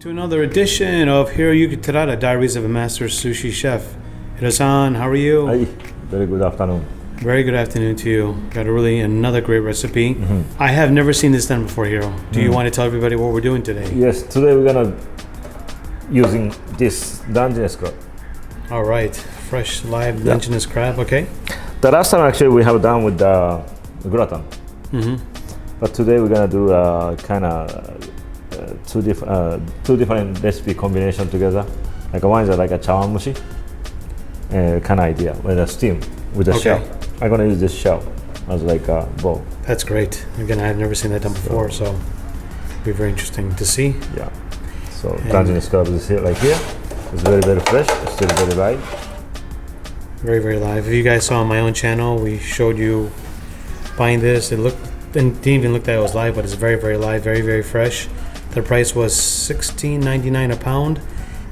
To another edition of Hiroyuki Terada, Diaries of a Master Sushi Chef. Hiro-san, how are you? Hi, very good afternoon. Very good afternoon to you. Got another great recipe. Mm-hmm. I have never seen this done before, Hiro. Do you want to tell everybody what we're doing today? Yes, today we're gonna using this Dungeness crab. All right, fresh live Dungeness crab. Okay. The last time actually we have done with the gratin. Mm-hmm. But today we're gonna do kind of two different recipe combination together. Like one is like a Chawanmushi kind of idea with a steam with a shell. I'm gonna use this shell as like a bowl. That's great. Again, I've never seen that done before, so it'll be very interesting to see. Yeah. So Dungeness crab is here, like here. It's very very fresh. It's still very live. Very very live. If you guys saw on my own channel, we showed you buying this. It didn't even look that it was live, but it's very very live, very very fresh. The price was $16.99 a pound,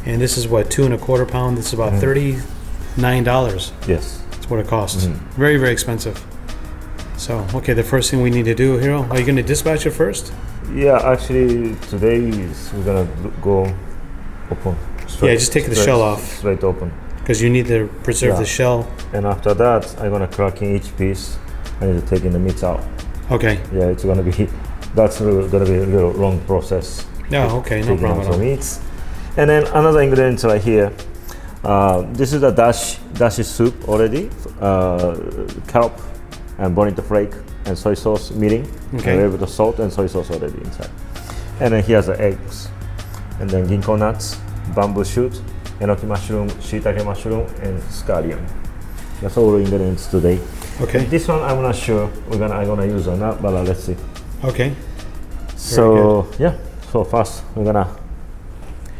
and this is what, 2 1/4 pound. This is about $39. Yes, that's what it costs. Very very expensive. So okay, the first thing we need to do, Hiro, are you going to dispatch it first? Yeah, actually today we're gonna go open. Straight, yeah, just take the shell off. Straight open. Because you need to preserve the shell. And after that, I'm gonna crack in each piece. I need to take in the meat out. Okay. Yeah, it's gonna be. That's gonna be a little long process. Oh, okay, no problem at all. Meats. And then another ingredient right here. This is a dashi soup already. Kelp and bonito flake and soy sauce meeting. Okay. And a little bit of salt and soy sauce already inside. And then here's the eggs. And then ginkgo nuts, bamboo shoot, enoki mushroom, shiitake mushroom, and scallion. That's all the ingredients today. Okay. And this one I'm not sure I'm gonna use or not, but let's see. Okay. So yeah. So first we're gonna.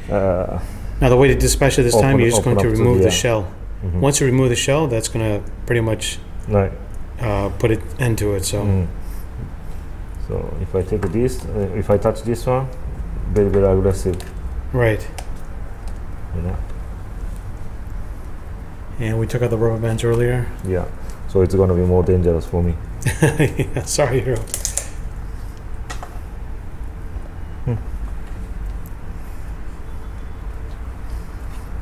Now the way to dispatch it this time, you're just going to remove the shell. Once you remove the shell, that's going to pretty much put it into it. So. So if I take this, if I touch this one, very very aggressive. Right. You know. And we took out the rubber bands earlier. Yeah. So it's going to be more dangerous for me. Yeah, sorry, Hiro.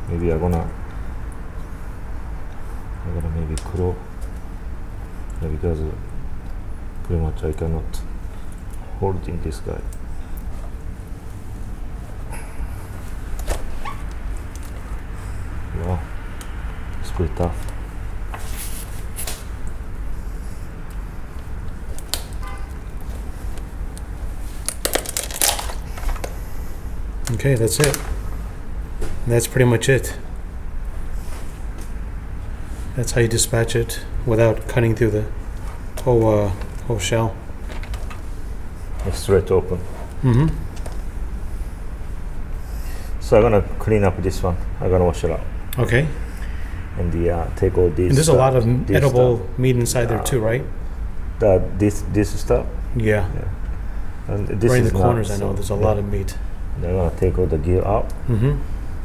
Maybe I'm gonna maybe curl. Yeah, because pretty much I cannot hold in this guy. Wow, it's pretty tough. Okay, that's it. That's pretty much it. That's how you dispatch it without cutting through the whole shell. It's straight open. So I'm gonna clean up this one. I'm gonna wash it out. Okay. And take all these. And there's a lot of edible meat inside there too, right? This stuff. Yeah. And this right in is the corners, I know so there's a lot of meat. And I'm gonna take all the gear out.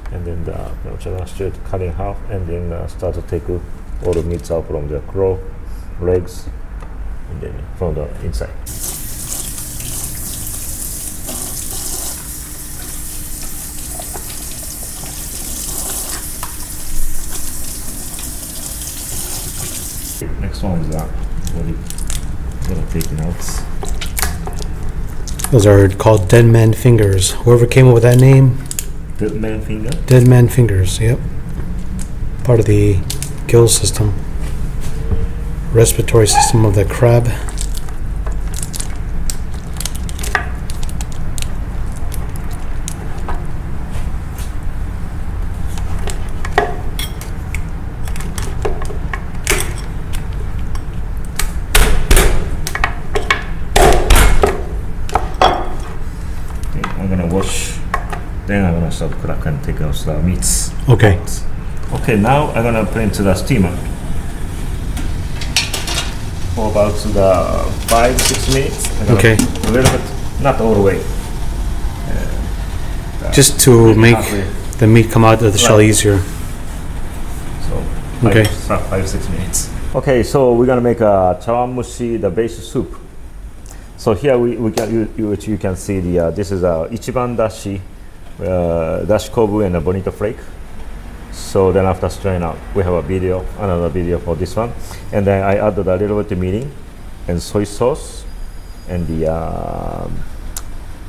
And then I'm gonna straight cut in half, and then start to take all the meats out from the claw, legs, and then from the inside. Next one is we're gonna take it out. Those are called dead man fingers. Whoever came up with that name. Dead man finger? Dead man fingers, yep. Part of the gill system. Respiratory system of the crab. I'm gonna wash. Then I'm gonna start crack and take out the meats. Okay. Okay, now I'm gonna put into the steamer for about 5-6 minutes. Okay. A little bit, not all the way. Just to make the meat come out of the shell easier. So 5-6 minutes. Okay, so we're gonna make a chawanmushi, the base soup. So here we can, you can see the this is a ichiban dashi dashi kobu and a bonito flake. So then after strain out, we have a video, another video for this one. And then I added a little bit of mirin and soy sauce and the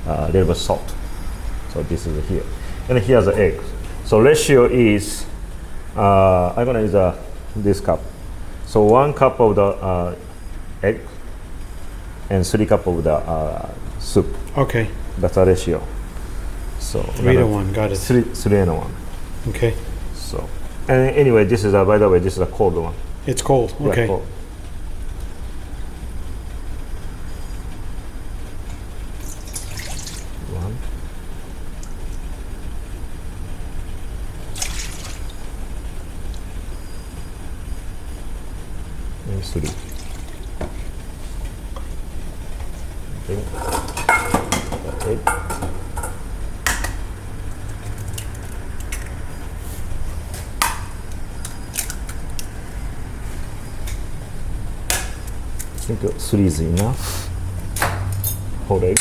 little bit of salt. So this is here. And here's the egg. So ratio is, I'm gonna use this cup. So 1 cup of the egg and 3 cup of the soup. Okay. That's a ratio. So 3 to 1, got it. 3 and 1. Okay. So, and anyway, this is by the way, this is a cold one. It's cold. Okay. Yeah, cold. One. And 3. Okay. That's it. I think 3 is enough. Whole egg.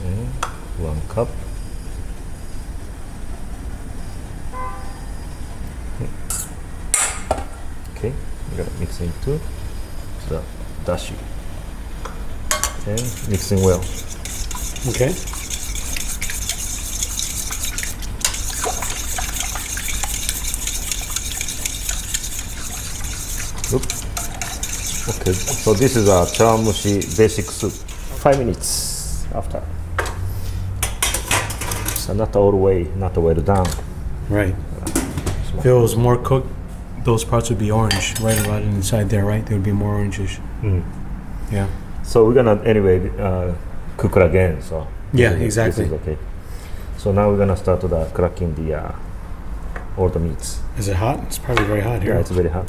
And 1 cup. Okay, we're gonna mix into the dashi and mixing well. Okay. Okay, so this is a chawanmushi basic soup. 5 minutes after. So not all the way, not well done. Right. If it was more cooked, those parts would be orange, right around inside there, right? They would be more orangish. Yeah. So we're gonna anyway cook it again. So Yeah, this exactly. is okay. So now we're gonna start the cracking the all the meats. Is it hot? It's probably very hot here. Yeah, it's very hot.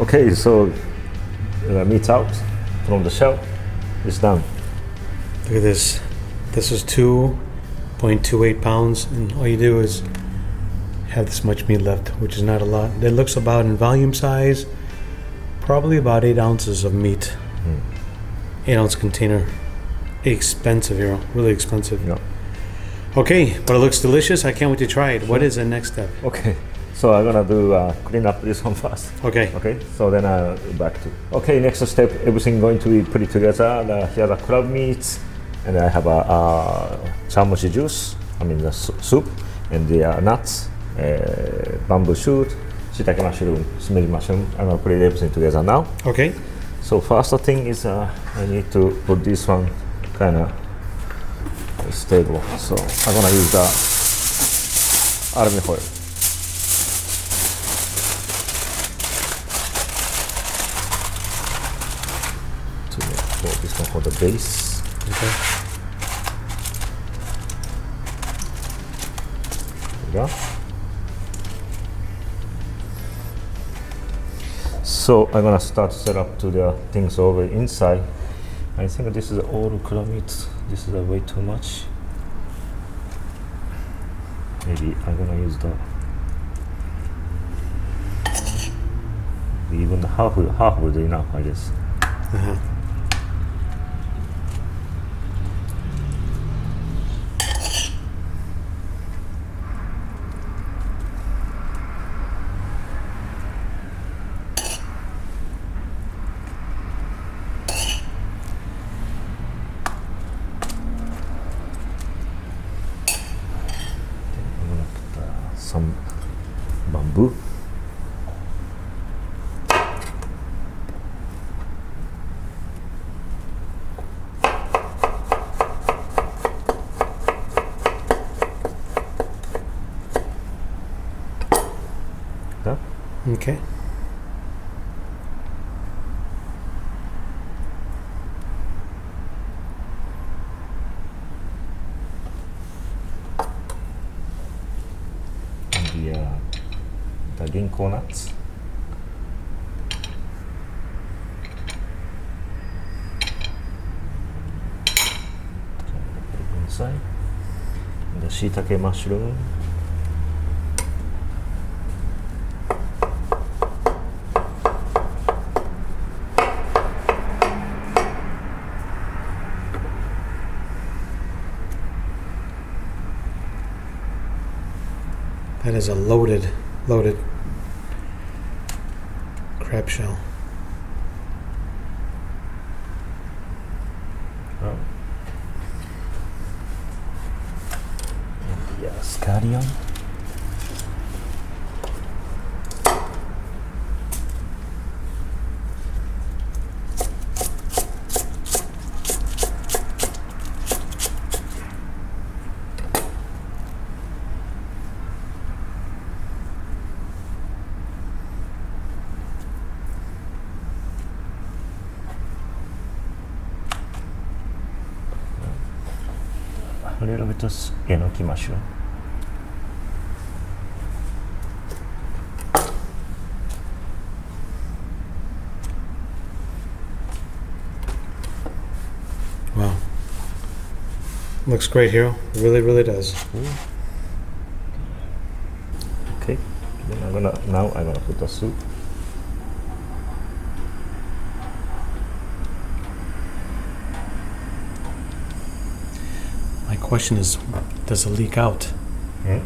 Okay, so the meat's out from the shell. It's done. Look at this. This is 2.28 pounds, and all you do is have this much meat left, which is not a lot. It looks about, in volume size, probably about 8 ounces of meat. 8-ounce container. Expensive, Hiro. Really expensive. Yeah. Okay, but it looks delicious. I can't wait to try it. What is the next step? Okay, so I'm gonna do clean up this one first. Okay. Okay, so then back to. Okay, next step, everything going to be put together. Here the crab meats, and I have a chawanmushi juice. I mean the soup, and the nuts, bamboo shoot, shiitake mushroom, smelly mushroom. I'm gonna put everything together now. Okay. So first thing is I need to put this one kind of stable. So I'm gonna use the aluminum foil. To make for this one for the base. Okay. There we go. So I'm gonna start to set up to the things over inside. I think this is all crab meat. This is way too much. Maybe I'm gonna use the even half would be enough, I guess. Uh-huh. I'm gonna put some bamboo. coconuts. Inside. The shiitake mushroom. That is a loaded crab shell. Oh. And the scallion. A little bit of Yanagi mushroom. Wow. Looks great, Hiro. Really, really does. Okay. Then I'm gonna put the soup. My question is, does it leak out? Hmm?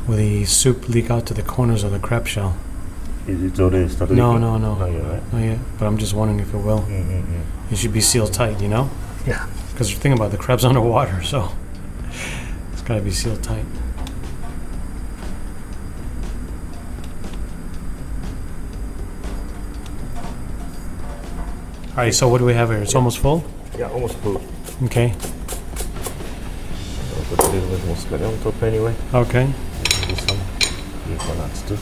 Will the soup leak out to the corners of the crab shell? Is it already started? No. Not yet, right? Not yet, but I'm just wondering if it will. It should be sealed tight, you know? Yeah. Because you're thinking about the crab's underwater, so it's got to be sealed tight. All right, so what do we have here? It's almost full? Yeah, almost full. Okay. I'll put a little bit more scallion on top anyway. Okay. Maybe some coconuts too.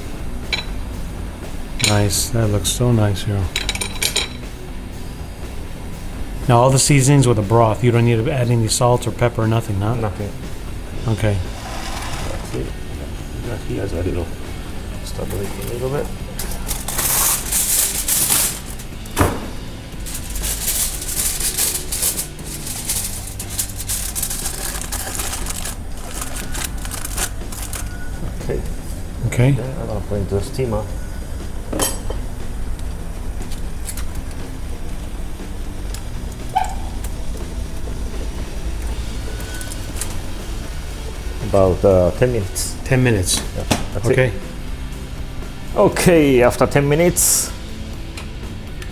Nice. That looks so nice, Hiro. Now, all the seasonings with the broth, you don't need to add any salt or pepper or nothing, huh? Nothing. Okay. That's it. Here's a little. Start with a little bit. Okay. Okay. Then I'm gonna put into the steamer. About 10 minutes. 10 minutes. Yeah, that's Okay. it. Okay, after 10 minutes,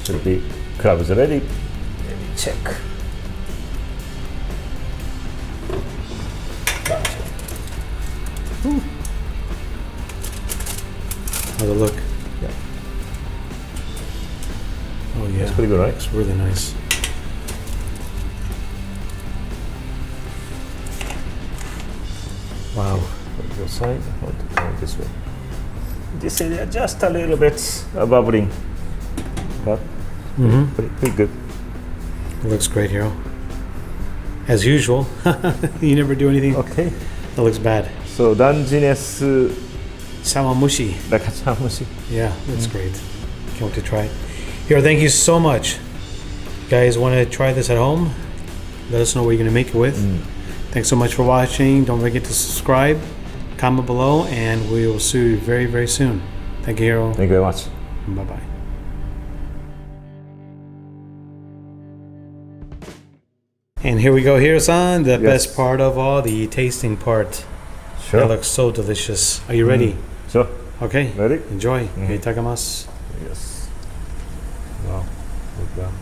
should be crabs ready. Let me check. How's it look? Yeah. Oh, yeah. It's pretty good, right? It's really nice. Wow. Put it aside. Hold it down this way. This area just a little bit bubbling, but pretty good. It looks great, Hiro. As usual, you never do anything Okay. that looks bad. So Dungeness Chawanmushi. like Chawanmushi. Yeah, that's great. Can't wait to try it. Hiro, thank you so much. You guys want to try this at home? Let us know what you're going to make it with. Thanks so much for watching. Don't forget to subscribe, comment below, and we will see you very, very soon. Thank you, Hiro. Thank you very much. Bye-bye. And here we go, Hiro-san, the Yes. best part of all, the tasting part. Sure. That looks so delicious. Are you ready? Sure. Okay. Ready? Enjoy. Okay, itadakimasu. Yes. Wow. Look down.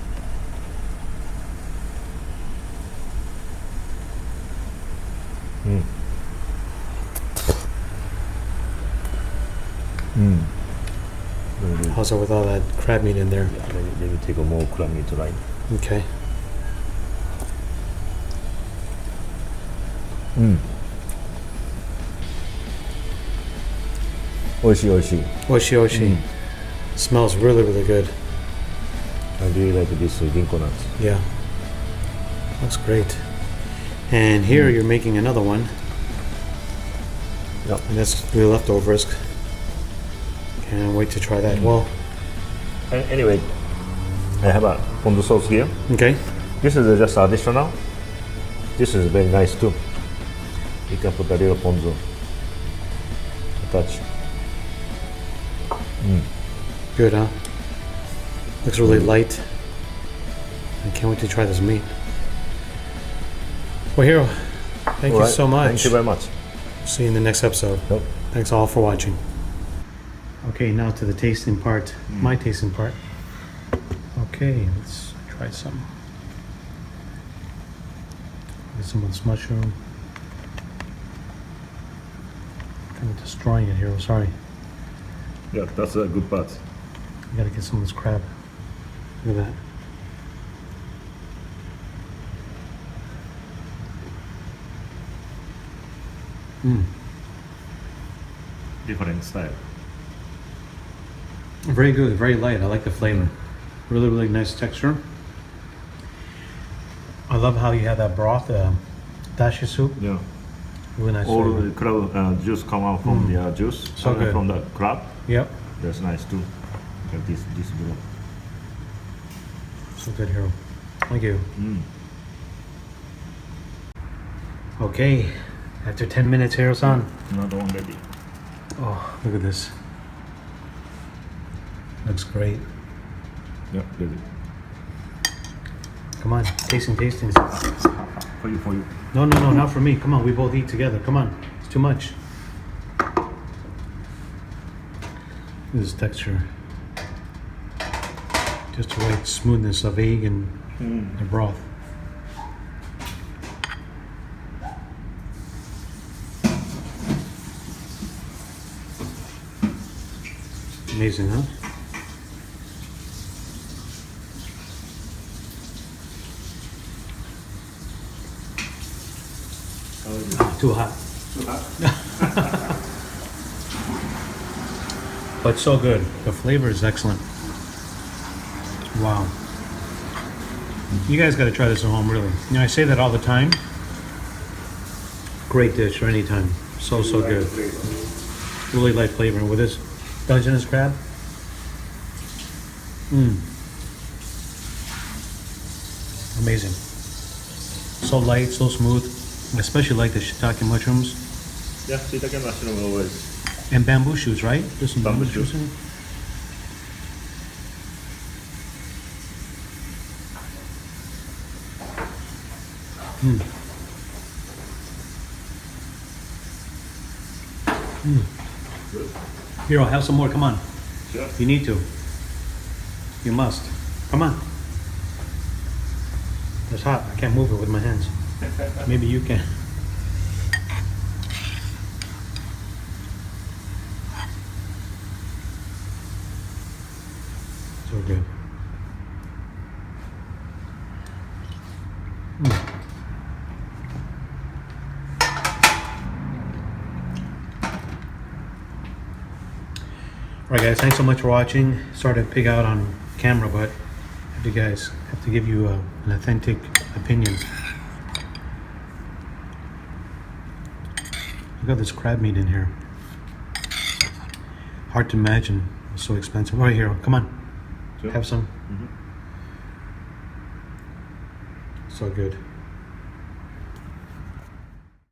Very good. How's it with all that crab meat in there? Let me take a more crab meat right. Okay. Oishi, oishi. Oishi oishi. Smells really, really good. I really like this ginkgo nuts. Yeah. Looks great. And here you're making another one. Yep. And that's the leftovers. Can't wait to try that. Well, Anyway, I have a ponzu sauce here. okay. This is just additional. This is very nice too. You can put a little ponzu. Attach. Good, huh? Looks really light. I can't wait to try this meat. Well, Hiro, thank you so much. Thank you very much. See you in the next episode. Yep. Thanks all for watching. Okay, now to the tasting part. My tasting part. Okay, let's try some. Get some of this mushroom. Kind of destroying it here. Sorry. Yeah, that's a good part. I gotta get some of this crab. Look at that. Different style. Very good, very light. I like the flavor. Really, really nice texture. I love how you have that broth, dashi soup. Yeah. Really nice All flavor. the crab juice come out from the juice. So good. From the crab. Yep. That's nice too. Like this below. So good, Hiro. Thank you. Okay, after 10 minutes, Hiro-san. Another one ready. Oh, look at this. Looks great. Yeah, ready. Come on, tasting. For you. No, not for me. Come on, we both eat together. Come on, it's too much. Look at this texture. Just the right smoothness of egg and the broth. Amazing, huh? Too hot. But so good. The flavor is excellent. Wow. You guys got to try this at home, really. You know, I say that all the time. Great dish for any time. So good. Really light flavor. And with this Dungeness crab. Amazing. So light, so smooth. I especially like the shiitake mushrooms. Yeah, shiitake mushroom always. And bamboo shoots, right? There's some bamboo Bamboo shoots shoot. in it. Hiro, have some more. Come on. Sure. You need to. You must. Come on. It's hot. I can't move it with my hands. Maybe you can. So good. Alright guys, thanks so much for watching. Sorry to pig out on camera, but you guys have to give you an authentic opinion. Look at this crab meat in here. Hard to imagine. It's so expensive. All right, Hiro, come on. Sure. Have some. So good.